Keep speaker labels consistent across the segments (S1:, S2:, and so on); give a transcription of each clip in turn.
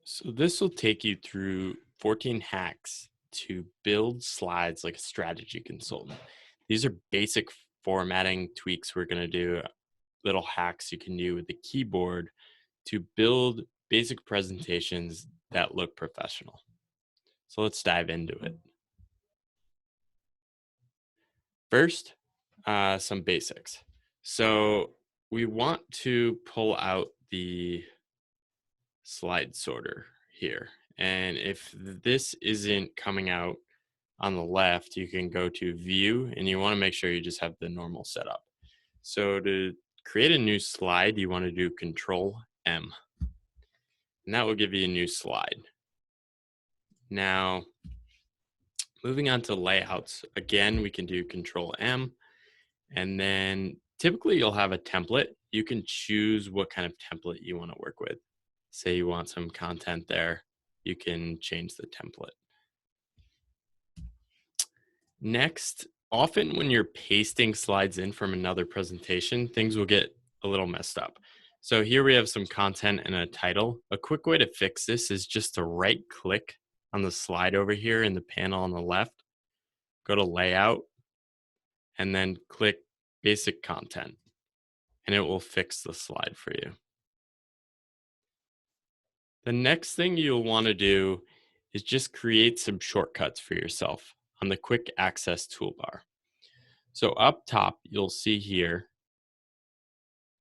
S1: So this will take you through 14 hacks to build slides like a strategy consultant. These are basic formatting tweaks we're going to do, little hacks you can do with the keyboard to build basic presentations that look professional. So let's dive into it. First, some basics. So we want to pull out the slide sorter here. And if this isn't coming out on the left, you can go to view and you want to make sure you just have the normal setup. So to create a new slide, you want to do Control M, and that will give you a new slide. Now, moving on to layouts, again, we can do Control M, and then typically you'll have a template. You can choose what kind of template you want to work with. Say you want some content there, you can change the template. Next, often when you're pasting slides in from another presentation, things will get a little messed up. So here we have some content and a title. A quick way to fix this is just to right click on the slide over here in the panel on the left, go to layout, and then click basic content, and it will fix the slide for you. The next thing you'll want to do is just create some shortcuts for yourself on the quick access toolbar. So up top, you'll see here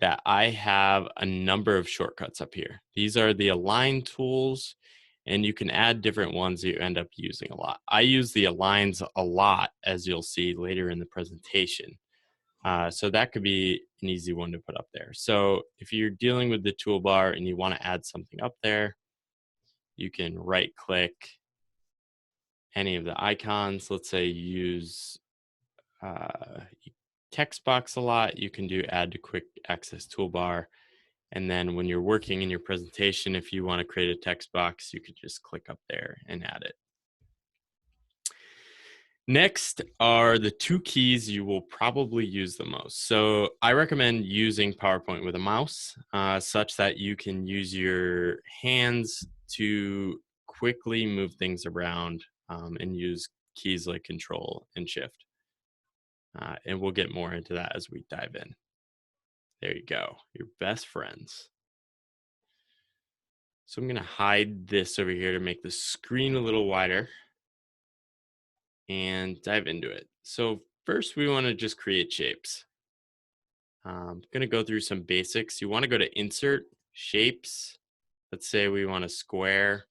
S1: that I have a number of shortcuts up here. These are the align tools, and you can add different ones that you end up using a lot. I use the aligns a lot, as you'll see later in the presentation. So that could be an easy one to put up there. So if you're dealing with the toolbar and you want to add something up there, you can right click any of the icons. Let's say you use text box a lot, you can do add to quick access toolbar. And then when you're working in your presentation, if you want to create a text box, you could just click up there and add it. Next are the two keys you will probably use the most. So I recommend using PowerPoint with a mouse, such that you can use your hands to quickly move things around and use keys like Control and Shift. And we'll get more into that as we dive in. There you go, your best friends. So I'm going to hide this over here to make the screen a little wider and dive into it. So first we want to just create shapes. I'm going to go through some basics. You want to go to Insert, Shapes. Let's say we want a square.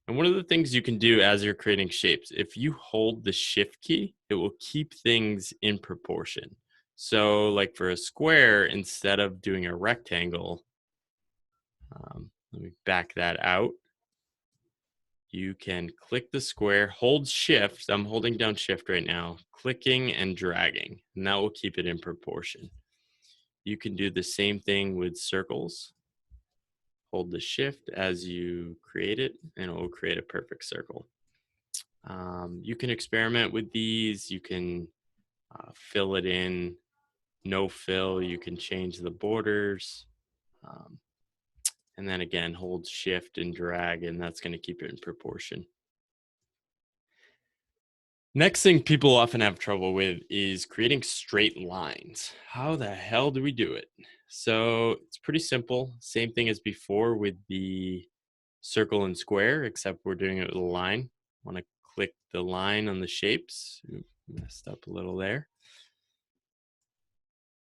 S1: And one of the things you can do as you're creating shapes, if you hold the Shift key, it will keep things in proportion. So like for a square, instead of doing a rectangle, let me back that out. You can click the square, hold Shift. I'm holding down Shift right now, clicking and dragging, and that will keep it in proportion. You can do the same thing with circles. Hold the Shift as you create it, and it will create a perfect circle. You can experiment with these. You can fill it in, no fill. You can change the borders. And then again, hold Shift and drag, and that's going to keep it in proportion. Next thing people often have trouble with is creating straight lines. How the hell do we do it? So it's pretty simple. Same thing as before with the circle and square, except we're doing it with a line. Want to click the line on the shapes. Ooh, messed up a little there.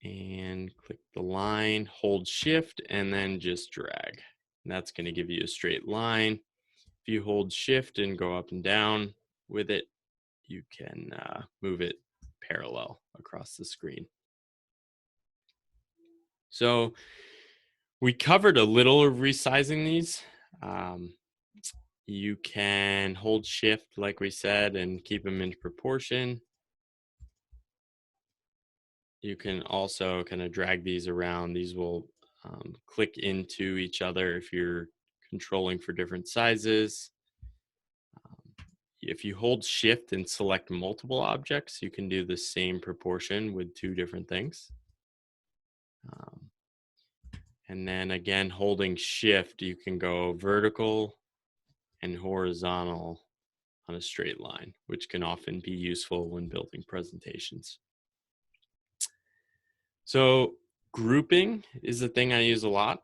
S1: And click the line, hold Shift, and then just drag. And that's going to give you a straight line. If you hold Shift and go up and down with it, you can move it parallel across the screen. So we covered a little of resizing these. You can hold Shift, like we said, and keep them in proportion. You can also kind of drag these around. These will click into each other if you're controlling for different sizes. If you hold Shift and select multiple objects, you can do the same proportion with two different things. And then again, holding shift, you can go vertical and horizontal on a straight line, which can often be useful when building presentations. So grouping is the thing I use a lot.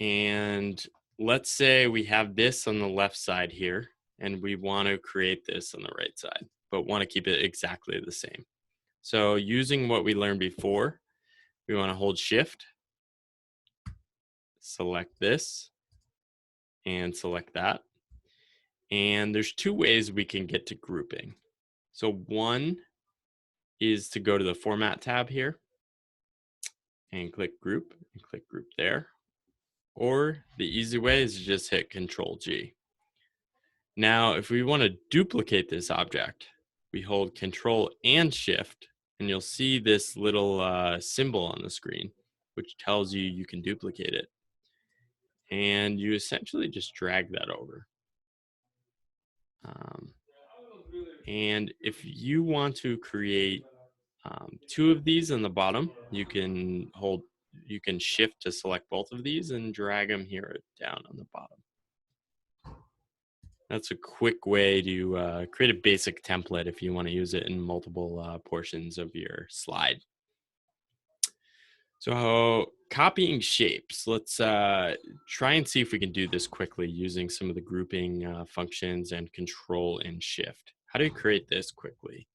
S1: And let's say we have this on the left side here, and we want to create this on the right side, but want to keep it exactly the same. So using what we learned before, we want to hold shift, select this, and select that. And there's two ways we can get to grouping. So one is to go to the format tab here and click group there. Or the easy way is to just hit Control G. Now, if we want to duplicate this object, we hold Control and Shift, and you'll see this little symbol on the screen, which tells you you can duplicate it. And you essentially just drag that over. Um, and if you want to create two of these on the bottom, you can shift to select both of these and drag them here down on the bottom. That's a quick way to create a basic template if you want to use it in multiple portions of your slide. So copying shapes, let's try and see if we can do this quickly using some of the grouping functions and Control and Shift. How do you create this quickly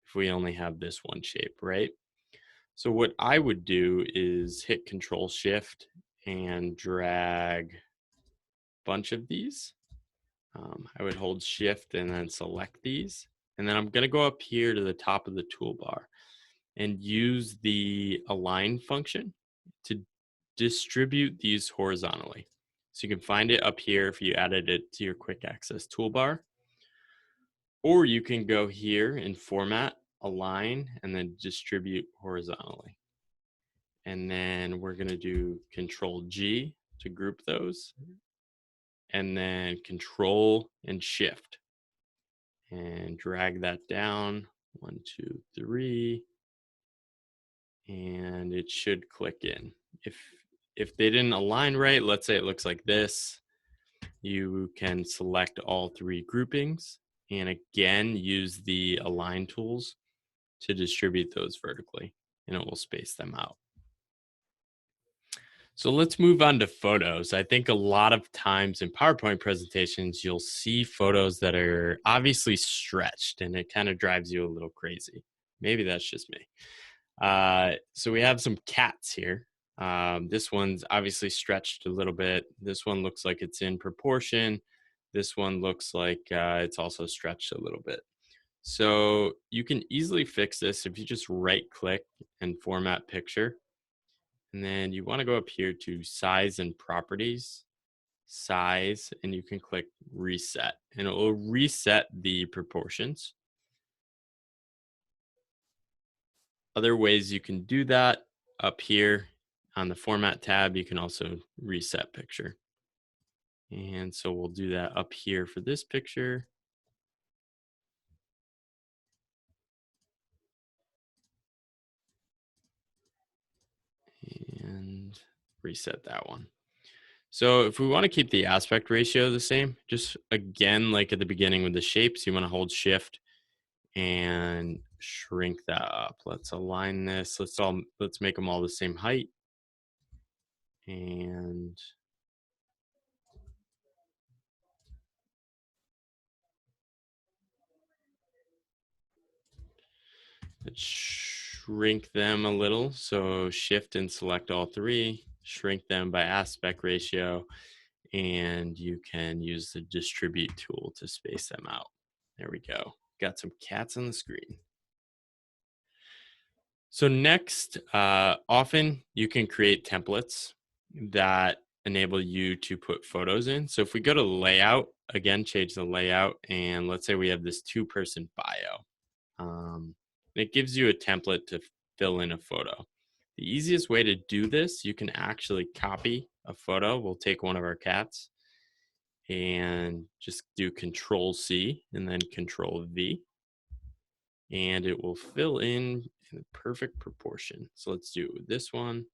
S1: if we only have this one shape, right? So what I would do is hit Control Shift and drag a bunch of these. I would hold Shift and then select these. And then I'm going to go up here to the top of the toolbar and use the align function to distribute these horizontally. So you can find it up here if you added it to your quick access toolbar. Or you can go here in format, align, and then distribute horizontally. And then we're going to do Control G to group those, and then Control and Shift and drag that down. 1, 2, 3, and it should click in. If they didn't align right, let's say it looks like this, you can select all three groupings and again use the align tools to distribute those vertically, and it will space them out. So let's move on to photos. I think a lot of times in PowerPoint presentations, you'll see photos that are obviously stretched, and it kind of drives you a little crazy. Maybe that's just me. So we have some cats here. This one's obviously stretched a little bit. This one looks like it's in proportion. This one looks like it's also stretched a little bit. So you can easily fix this if you just right click and format picture. And then you want to go up here to size and properties, size, and you can click reset, and it will reset the proportions. Other ways you can do that, up here on the format tab, you can also reset picture. And so we'll do that up here for this picture. And reset that one. So if we want to keep the aspect ratio the same, just again, like at the beginning with the shapes, you want to hold shift and shrink that up. Let's align this. Let's make them all the same height. And let's shrink them a little. So shift and select all three, shrink them by aspect ratio, and you can use the distribute tool to space them out. There we go. Got some cats on the screen. So next, often you can create templates that enable you to put photos in. So if we go to layout, again, change the layout, and let's say we have this 2-person bio. It gives you a template to fill in a photo. The easiest way to do this, you can actually copy a photo. We'll take one of our cats and just do Control C and then Control V, and it will fill in the perfect proportion. So let's do this one.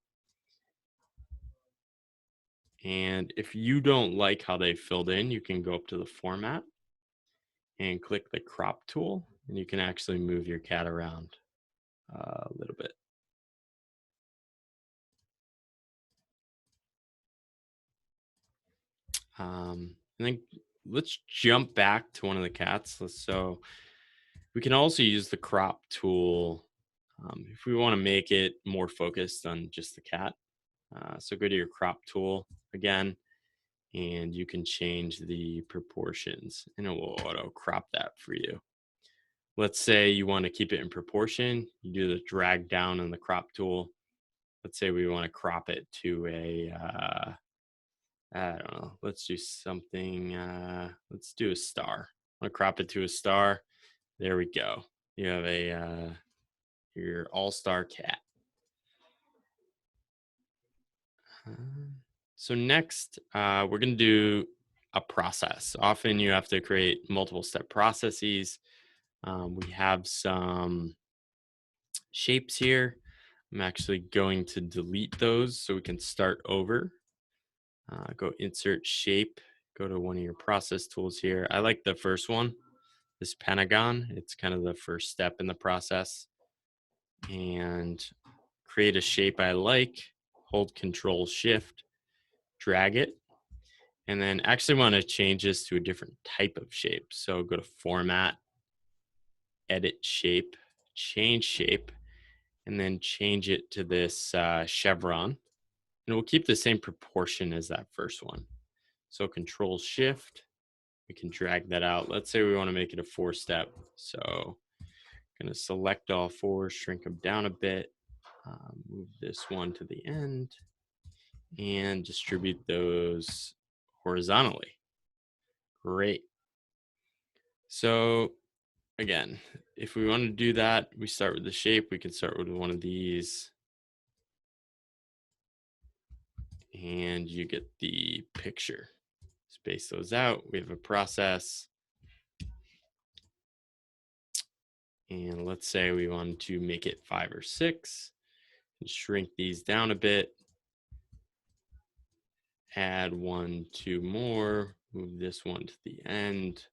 S1: And if you don't like how they filled in, you can go up to the format and click the crop tool, and you can actually move your cat around a little bit. And then let's jump back to one of the cats. So we can also use the crop tool if we want to make it more focused on just the cat. So go to your crop tool again, and you can change the proportions, and it will auto crop that for you. Let's say you want to keep it in proportion. You do the drag down on the crop tool. Let's say we want to crop it to I don't know. Let's do something. Let's do a star. I'm gonna crop it to a star. There we go. You have your all-star cat. Um, so next, we're gonna do a process. Often you have to create multiple step processes. We have some shapes here. I'm actually going to delete those so we can start over. Go insert shape, go to one of your process tools here. I like the first one, this pentagon. It's kind of the first step in the process. And create a shape I like, hold Control Shift, drag it, and then actually want to change this to a different type of shape. So go to Format, Edit Shape, Change Shape, and then change it to this chevron. And we'll keep the same proportion as that first one. So Control Shift, we can drag that out. Let's say we want to make it a 4-step. So I'm going to select all four, shrink them down a bit, move this one to the end, and distribute those horizontally. Great. So again, if we want to do that, we start with the shape. We can start with one of these, and you get the picture. Space those out. We have a process. And let's say we want to make it 5 or 6 and shrink these down a bit. Add 1, 2 more, move this one to the end.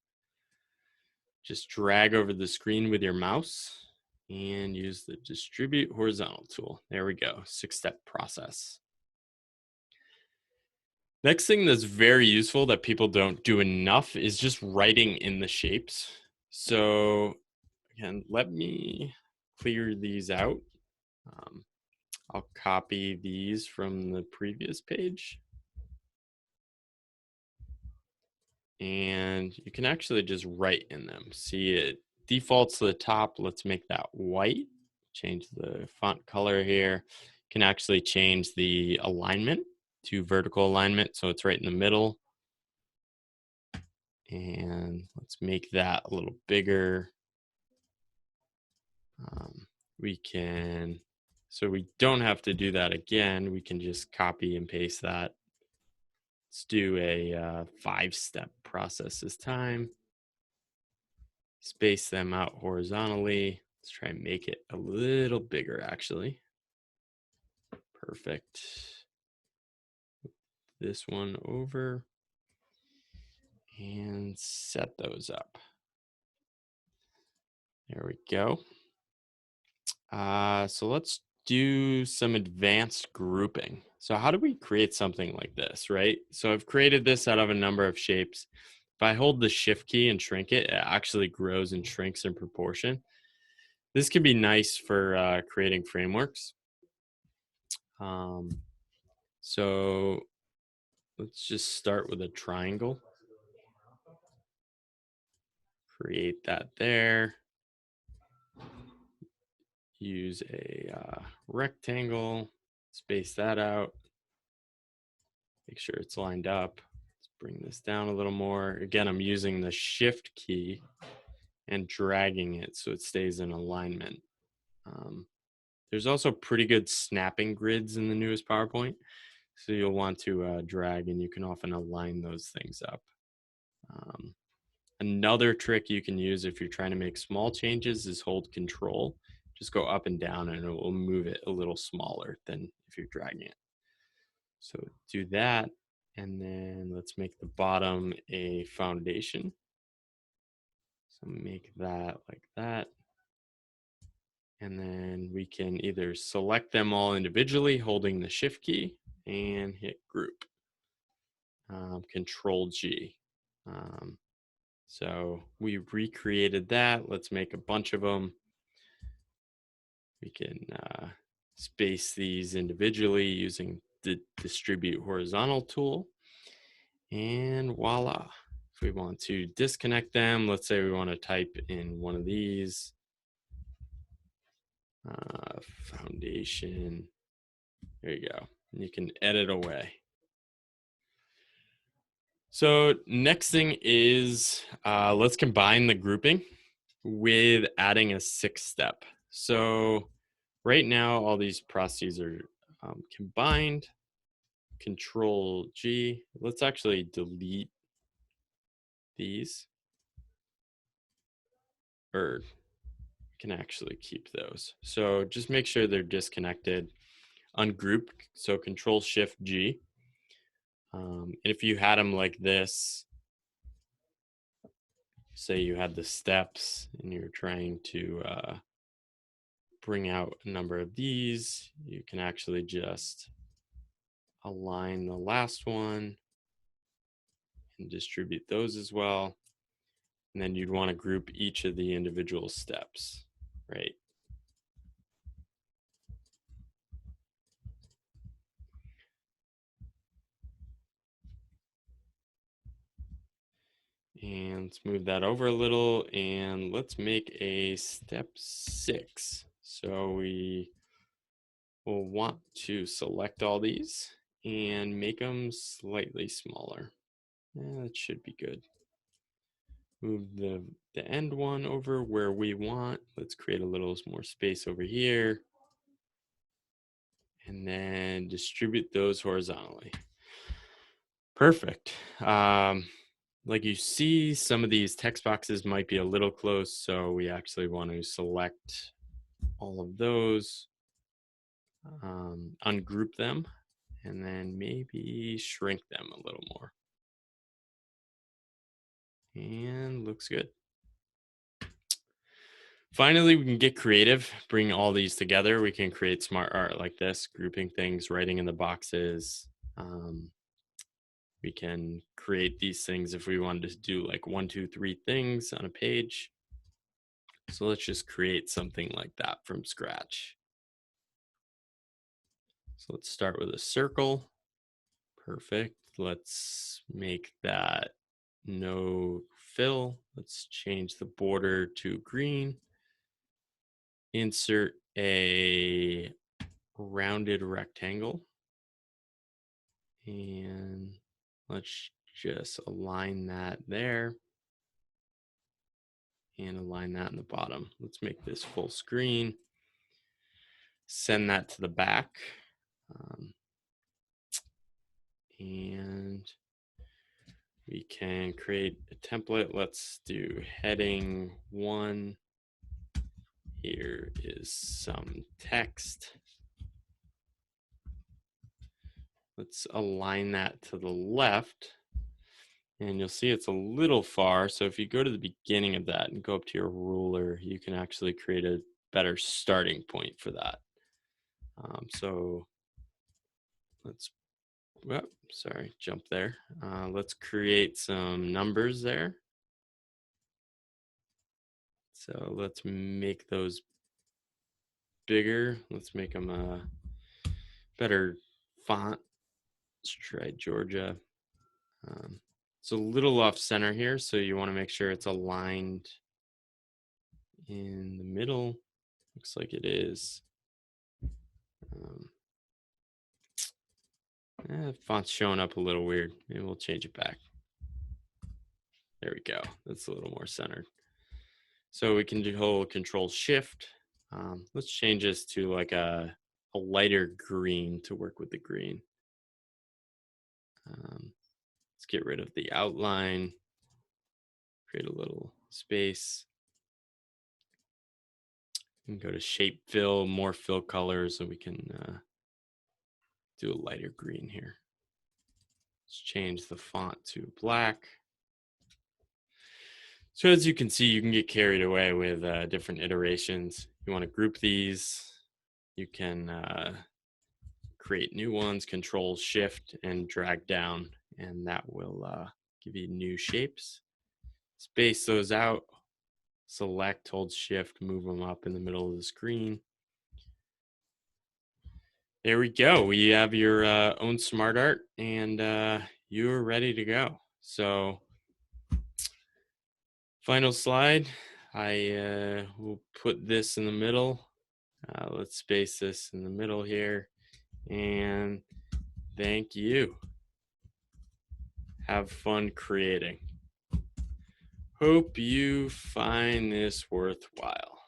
S1: Just drag over the screen with your mouse and use the distribute horizontal tool. There we go, 6-step process. Next thing that's very useful that people don't do enough is just writing in the shapes. So again, let me clear these out. I'll copy these from the previous page. And you can actually just write in them. See, it defaults to the top. Let's make that white. Change the font color here. You can actually change the alignment to vertical alignment, so it's right in the middle. And let's make that a little bigger. So we don't have to do that again. We can just copy and paste that. Let's do a 5-step process this time. Space them out horizontally. Let's try and make it a little bigger, actually. Perfect. This one over and set those up. There we go. So let's do some advanced grouping. So how do we create something like this, right? So I've created this out of a number of shapes. If I hold the shift key and shrink it, it actually grows and shrinks in proportion. This can be nice for creating frameworks. So let's just start with a triangle. Create that there. Use a rectangle, space that out. Make sure it's lined up. Let's bring this down a little more. Again, I'm using the shift key and dragging it so it stays in alignment. There's also pretty good snapping grids in the newest PowerPoint. So you'll want to drag, and you can often align those things up. Another trick you can use if you're trying to make small changes is hold Control. Just go up and down, and it will move it a little smaller than if you're dragging it. So do that. And then let's make the bottom a foundation. So make that like that. And then we can either select them all individually, holding the shift key, and hit group. Control G. Um, so we recreated that. Let's make a bunch of them. We can space these individually using the distribute horizontal tool. And voila. If we want to disconnect them, let's say we want to type in one of these, foundation. There you go. And you can edit away. So next thing is let's combine the grouping with adding a sixth step. So right now, all these processes are combined. Control G. Let's actually delete these, or can actually keep those. So just make sure they're disconnected. Ungroup. So Control Shift G. And if you had them like this, say you had the steps and you're trying to bring out a number of these, you can actually just align the last one and distribute those as well. And then you'd want to group each of the individual steps, right? And let's move that over a little, and let's make a step 6. So we will want to select all these and make them slightly smaller. That should be good. Move the end one over where we want. Let's create a little more space over here. And then distribute those horizontally. Perfect. Like you see, some of these text boxes might be a little close, so we actually want to select all of those, ungroup them, and then maybe shrink them a little more. And looks good. Finally, we can get creative, bring all these together. We can create smart art like this, grouping things, writing in the boxes. We can create these things if we wanted to do like 1, 2, 3 things on a page. So let's just create something like that from scratch. So let's start with a circle. Perfect. Let's make that no fill. Let's change the border to green. Insert a rounded rectangle. And let's just align that there. And align that in the bottom. Let's make this full screen. Send that to the back. And we can create a template. Let's do heading 1. Here is some text. Let's align that to the left. And you'll see it's a little far. So if you go to the beginning of that and go up to your ruler, you can actually create a better starting point for that. So let's, jump there. Let's create some numbers there. So let's make those bigger. Let's make them a better font. Let's try Georgia. It's a little off center here, so you want to make sure it's aligned in the middle. Looks like it is. Font's showing up a little weird. Maybe we'll change it back. There we go. That's a little more centered. So we can do hold Control Shift. Let's change this to like a lighter green to work with the green. Let's get rid of the outline. Create a little space. And go to Shape Fill, more fill colors, so we can do a lighter green here. Let's change the font to black. So as you can see, you can get carried away with different iterations. You want to group these. You can create new ones, Control Shift and drag down, and that will give you new shapes. Space those out, select, hold Shift, move them up in the middle of the screen. There we go. We have your own smart art, and you're ready to go. So final slide, I will put this in the middle. Let's space this in the middle here, and thank you. Have fun creating. Hope you find this worthwhile.